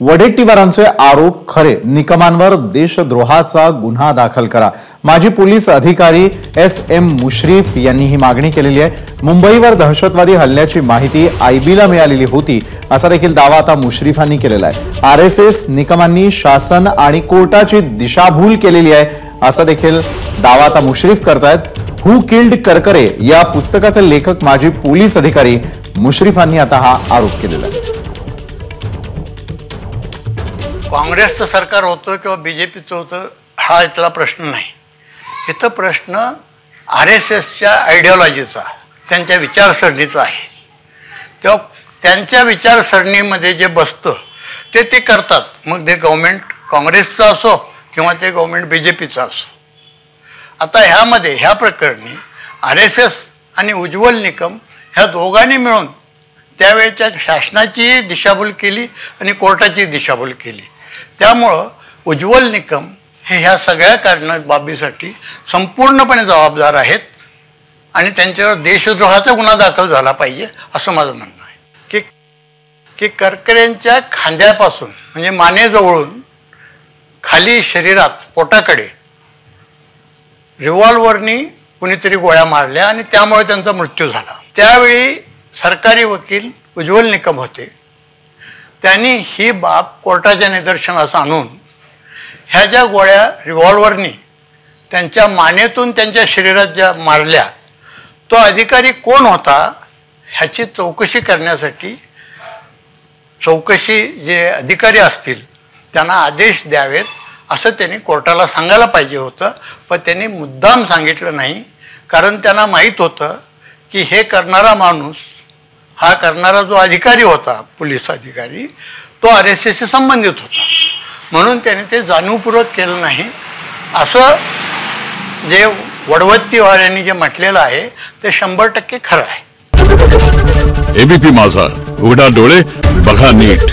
वडेट्टीवारांचे आरोप खरे, निकमांवर देशद्रोहाचा गुन्हा दाखल करा। माजी पोलीस अधिकारी एस.एम. मुश्रीफ यांनी ही मागणी केलेली आहे। मुंबईवर दहशतवादी हल्ल्याची माहिती आयबीला मिळालेली होती असा देखील दावा आता मुश्रीफांनी केलेला आहे। आरएसएस निकमांनी शासन आणि कोर्टाची दिशाभूल केलेली आहे असा देखील दावा आता मुश्रीफ करतायत। हू किल्ड करकरे या पुस्तकाचे लेखक माजी पोलीस अधिकारी मुश्रीफांनी आता हा आरोप केलेला आहे। काँग्रेसचं सरकार होतं किंवा बीजेपीचं होतं हा इथला प्रश्न नाही। इथं प्रश्न आरएसएसच्या आयडिओलॉजीचा, त्यांच्या विचारसरणीचा आहे। तेव्हा त्यांच्या विचारसरणीमध्ये जे बसतं ते करतात, मग ते गव्हर्नमेंट काँग्रेसचं असो किंवा ते गव्हर्नमेंट बीजेपीचं असो। आता ह्यामध्ये ह्या प्रकरणी आरएसएस आणि उज्ज्वल निकम ह्या दोघांनी मिळून त्यावेळेच्या शासनाची दिशाभूल केली आणि कोर्टाची दिशाभूल केली। त्यामुळं उज्ज्वल निकम हे ह्या सगळ्या बाबीसाठी संपूर्णपणे जबाबदार आहेत आणि त्यांच्यावर देशद्रोहाचा गुन्हा दाखल झाला पाहिजे असं माझं म्हणणं आहे। की करकरेंच्या खांद्यापासून म्हणजे मानेजवळून खाली शरीरात पोटाकडे रिव्हॉल्वरनी कुणीतरी गोळ्या मारल्या आणि त्यामुळे त्यांचा मृत्यू झाला। त्यावेळी सरकारी वकील उज्ज्वल निकम होते। त्यांनी ही बाब कोर्टाच्या निदर्शनास आणून ह्या ज्या गोळ्या रिव्हॉल्वरनी त्यांच्या मानेतून त्यांच्या शरीरात ज्या मारल्या तो अधिकारी कोण होता ह्याची चौकशी करण्यासाठी चौकशी जे अधिकारी असतील त्यांना आदेश द्यावेत असं त्यांनी कोर्टाला सांगायला पाहिजे होतं, पण त्यांनी मुद्दाम सांगितलं नाही। कारण त्यांना माहीत होतं की हे करणारा माणूस, हा करणारा जो अधिकारी होता पोलीस अधिकारी, तो आरएसएसशी संबंधित होता, म्हणून त्याने ते जाणीवपूर्वक केलं नाही असं जे वडवत्तीवाल्यांनी जे म्हटलेलं आहे ते 100% खरं आहे। एबीपी माझा, उघडा डोळे बघा नीट।